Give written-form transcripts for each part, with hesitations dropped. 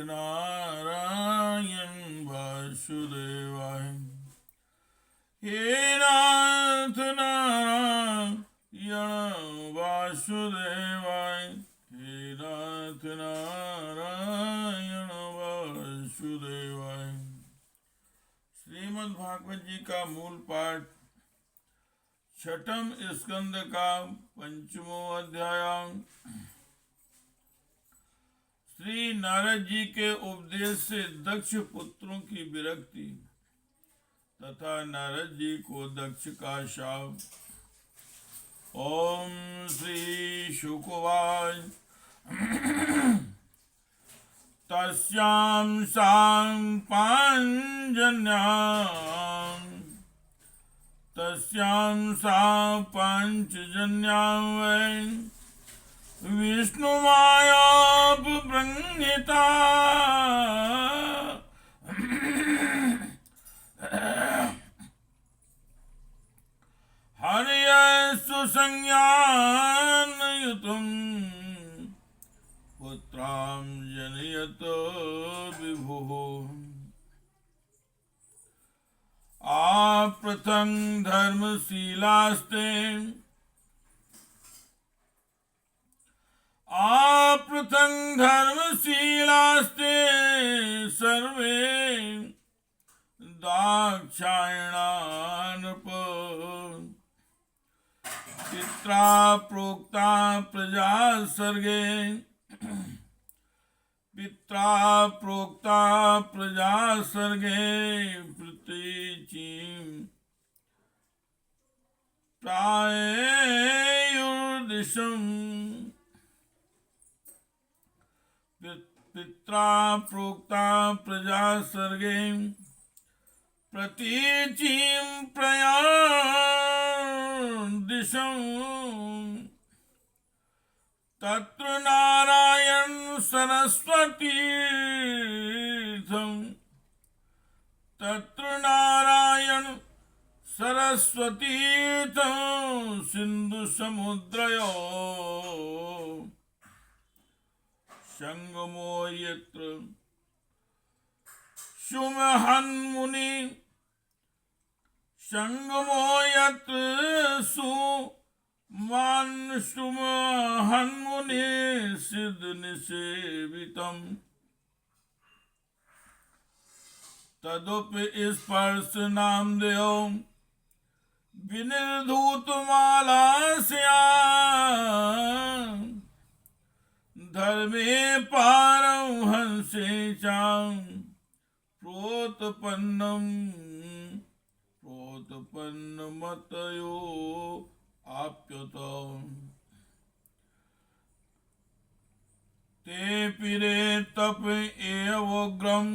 नारायण वासुदेवाय। हे नाथ नारायण वासुदेवाय। हे नाथ नारायण वासुदेवाय। श्रीमद् भागवत जी का मूल पाठ, छठम स्कंद का पंचमो अध्याय। श्री नारद जी के उपदेश से दक्ष पुत्रों की विरक्ति तथा नारद जी को दक्ष का शाप। ओम श्री शुकवाच। तस्यां सां पांचजन्यां वै विष्णुमायापबृंहिता हर्यस्तु संज्ञानयुतं पुत्रां जनयत विभुः। आपृथं धर्मशीलास्ते सर्वे दाक्षायणानप। पित्रा प्रोक्ता प्रजा सर्गे प्रतीचीं प्रायेयुर्दिशम्। पित्रा प्रोक्ता प्रजा सर्गे प्रतीचीं प्रयादिशम्। तत्र नारायण सरस्वतीर्थं सिंधु समुद्रयोः संगमो यत्र सुमहन्मुनि सिद्धनिसेवितम्। तदुपि स्पर्श नामदेव विनिर्धूतमालास्या धर्मे पारमहंसे चां प्रोतपन्नमतयो आप्युत। ते पिरे तप एवोग्रं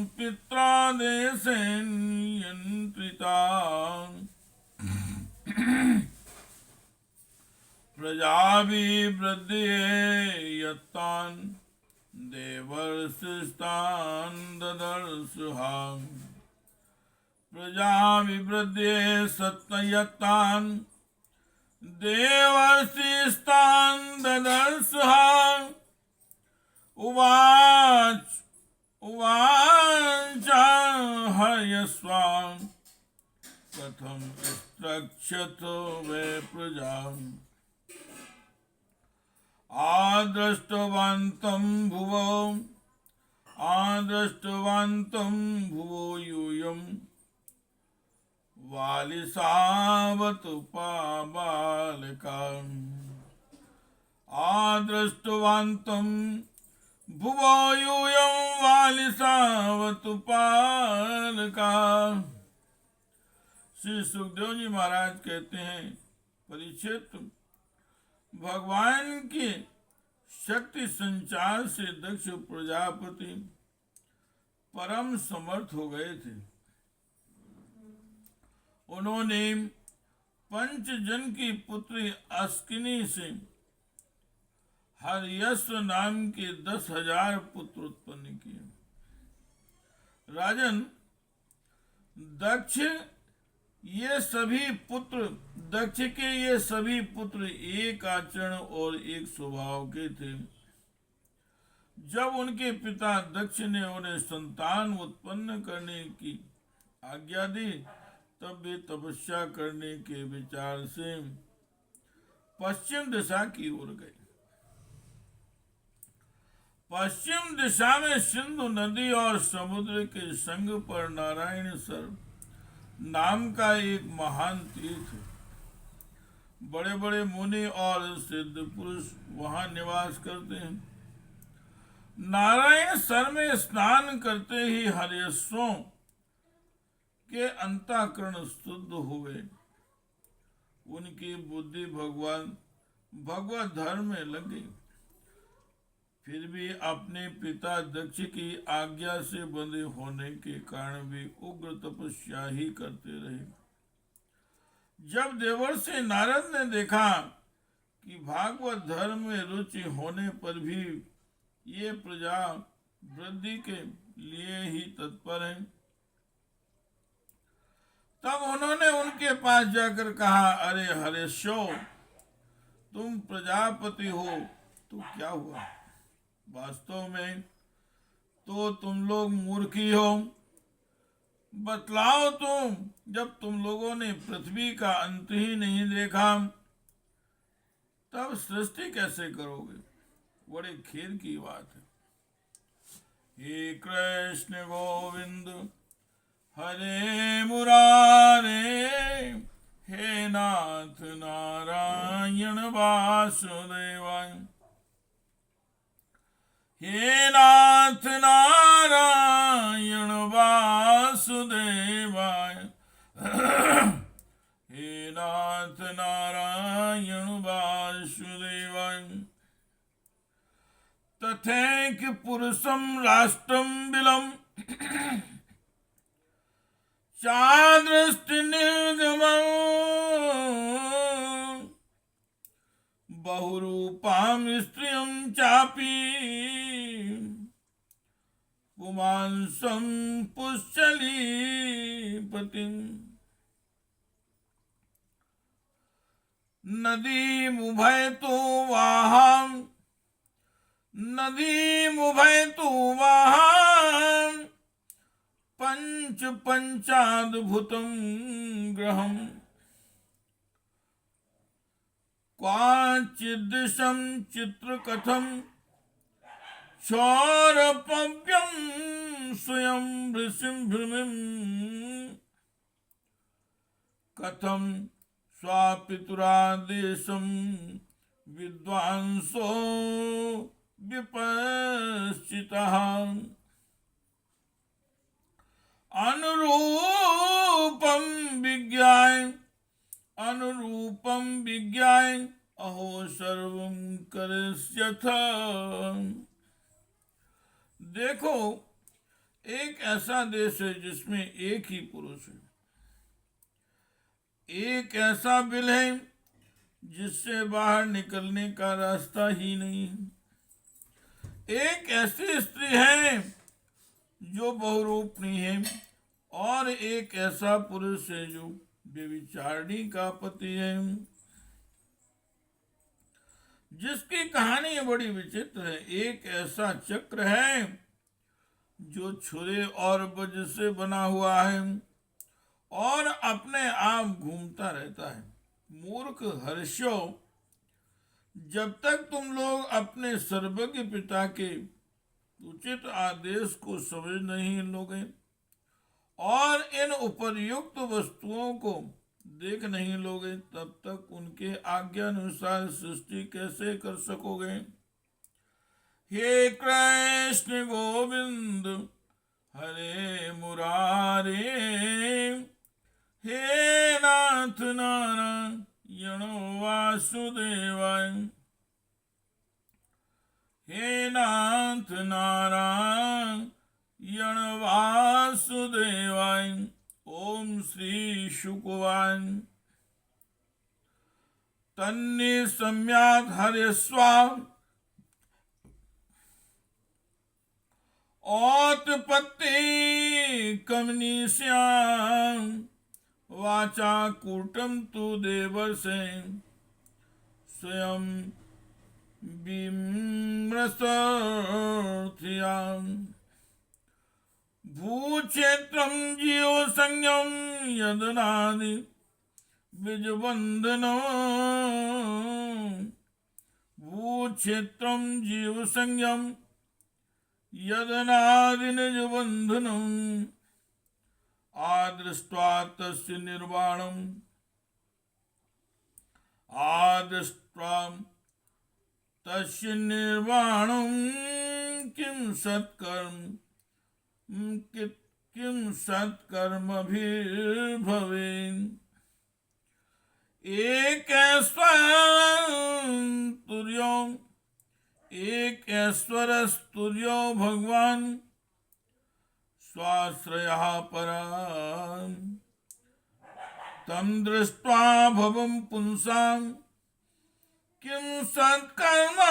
पित्रादेशेन नियन्त्रिता। प्रजाभिवृद्धये यत्तान् देवर्षिस्तान् ददर्शुहा। प्रजाभिवृद्धये सत्ययत्तान् देवर्षिस्तान् ददर्शुहा। उवाच हर्यश्वान् कथं रक्षत वै प्रजाम्। आदृष्टवन्तं भुवो यूयं वालिसावतु बालिकाम्। आदृष्टवन्तं भुवो यूयं वालिसावतु बालिका। श्री सुखदेव जी महाराज कहते हैं, परीक्षित, भगवान के शक्ति संचार से दक्ष प्रजापति परम समर्थ हो गए थे। उन्होंने पंचजन की पुत्री अस्किनी से हर्यश्व नाम के 10,000 पुत्र उत्पन्न किए। राजन, दक्ष ये सभी पुत्र दक्ष के ये सभी पुत्र एक आचरण और एक स्वभाव के थे। जब उनके पिता दक्ष ने उन्हें संतान उत्पन्न करने की आज्ञा दी, तब वे तपस्या करने के विचार से पश्चिम दिशा की ओर गए। पश्चिम दिशा में सिंधु नदी और समुद्र के संग पर नारायण सर नाम का एक महान तीर्थ है। बड़े बड़े मुनि और सिद्ध पुरुष वहां निवास करते हैं। नारायण सर में स्नान करते ही हर्यश्वों के अंतःकरण शुद्ध हो गए। उनकी बुद्धि भगवत धर्म में लग गई। फिर भी अपने पिता दक्ष की आज्ञा से बंधे होने के कारण भी उग्र तपस्या ही करते रहे। जब देवर्षि नारद ने देखा कि भागवत धर्म में रुचि होने पर भी ये प्रजा वृद्धि के लिए ही तत्पर है, तब उन्होंने उनके पास जाकर कहा, अरे हर्यश्वो, तुम प्रजापति हो तो क्या हुआ? वास्तव में तो तुम लोग मूर्ख ही हो। बतलाओ, जब तुम लोगों ने पृथ्वी का अंत ही नहीं देखा, तब सृष्टि कैसे करोगे? बड़े खेद की बात है। हे कृष्ण गोविंद हरे मुरारे, हे नाथ नारायण वासुदेवाय, हे नाथ नारायण वासुदेवाय, हे नाथ नारायण वासुदेवाय। तथैक पुरुषम राष्ट्रम बिलम चादृष्टि निर्गमं बहुरूपां स्त्रियं चापि पुमांसं पुश्चलीपतिम् नदीमुभयतो वाहां पंचाद्भुतं ग्रहम् क्वाचिदृशं चित्रकथं क्षौरपव्यं स्वयं भृमिं कथं स्वापितुरादेशं विद्वांसो विपश्चितः अनुरूपं विज्ञाय अहो सर्वं करिष्यथ। देखो, एक ऐसा देश है जिसमें एक ही पुरुष है, एक ऐसा बिल है जिससे बाहर निकलने का रास्ता ही नहीं, एक ऐसी स्त्री है जो बहुरूपणी है, और एक ऐसा पुरुष है जो व्यभिचारिणी का पति है, जिसकी कहानी बड़ी विचित्र है। एक ऐसा चक्र है जो छुरे और वज्र से बना हुआ है और अपने आप घूमता रहता है। मूर्ख हर्षो, जब तक तुम लोग अपने सर्वज्ञ पिता के उचित आदेश को समझ नहीं लोगे और इन उपर्युक्त वस्तुओं को देख नहीं लोगे, तब तक उनके आज्ञा अनुसार सृष्टि कैसे कर सकोगे? हे कृष्ण गोविंद हरे मुरारे, हे नाथ नारायण वासुदेवाय, हे नाथ नारायण वासुदेवाय। ओम श्री शुकवान तन्नि सम्यात् हर्यश्वा औत्पत्ति कमनीश्याम वाचा कूटम तु देवर्षे स्वयं विमृशथियाम् भूक्षेत्रं जीव संज्ञं यदनादि बीजबंधनो भूक्षेत्रं जीव संज्ञं यदनादि निजबंधनम् आदृष्ट्वा तस्य निर्वाणम् आदृष्ट्वा तस्य निर्वाणं किं सत्कर्म किं सत्कर्मभिर्भवेन् एकैश्वरस्तुर्यो भगवान् स्वाश्रयः पराम् तं दृष्ट्वा भवं पुंसां किं सत्कर्मभिर्भवेन्।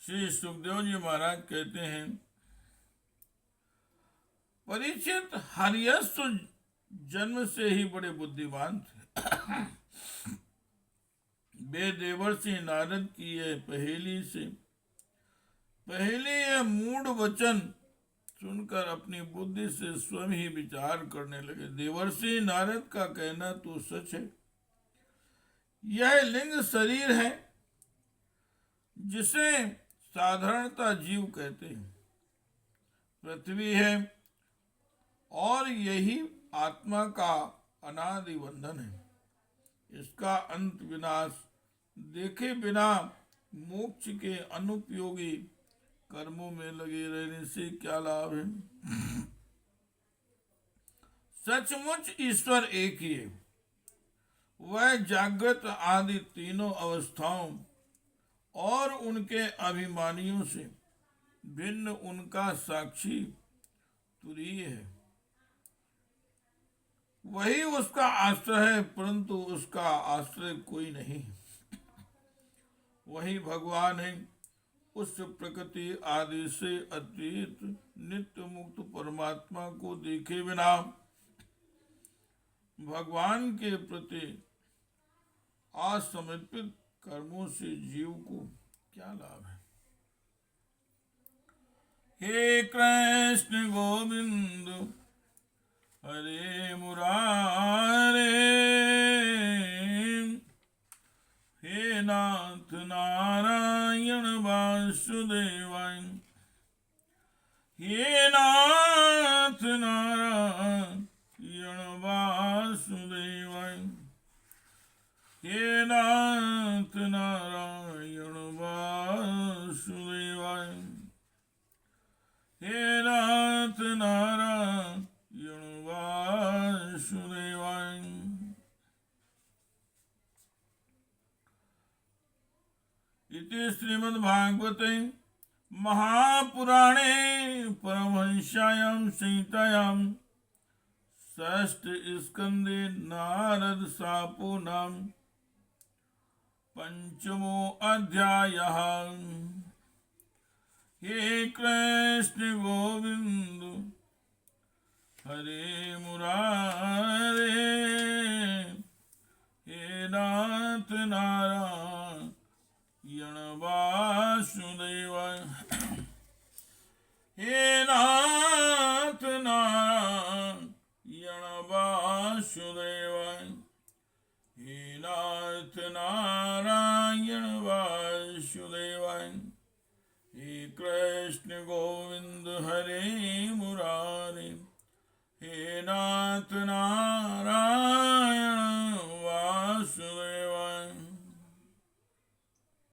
श्री सुखदेव जी महाराज कहते हैं, परीक्षित हरियस्व जन्म से ही बड़े बुद्धिमान थे। वे देवर्षि नारद की यह पहली यह मूढ़ वचन सुनकर अपनी बुद्धि से स्वयं ही विचार करने लगे। देवर्षि नारद का कहना तो सच है। यह लिंग शरीर है जिसे साधारणता जीव कहते हैं, पृथ्वी है और यही आत्मा का अनादि बंधन है। इसका अंत विनाश देखे बिना मोक्ष के अनुपयोगी कर्मों में लगे रहने से क्या लाभ है। सचमुच ईश्वर एक ही है। वह जागृत आदि तीनों अवस्थाओं और उनके अभिमानियों से भिन्न उनका साक्षी तुरीय है। वही उसका आश्रय है, परंतु उसका आश्रय कोई नहीं। वही भगवान है। उस प्रकृति आदि से अतीत नित्य मुक्त परमात्मा को देखे बिना भगवान के प्रति असमर्पित कर्मों से जीव को क्या लाभ है। हे कृष्ण गोविंद हरे मुरारे, हे नाथ नारायण वासुदेवाय, हे नाथ नारायण वासुदेवाय, हे नाथ नारायण वासुदेवाय, हे नाथ नारायण वासुदेवाय। इति श्रीमद्भागवते महापुराणे परमहंस्यायां संहितायां षष्ठ स्कंदे नारद शापो नाम पंचमो अध्यायः। हे कृष्ण गोविंद हरे मुरारे, हे नाथ नारायण वासुदेवाय, हे नाथ नारायण वासुदेवाय, हे नाथ नारायण वासुदेवाय। हे कृष्ण गोविंद हरे मुरारे, हे नाथ नारायण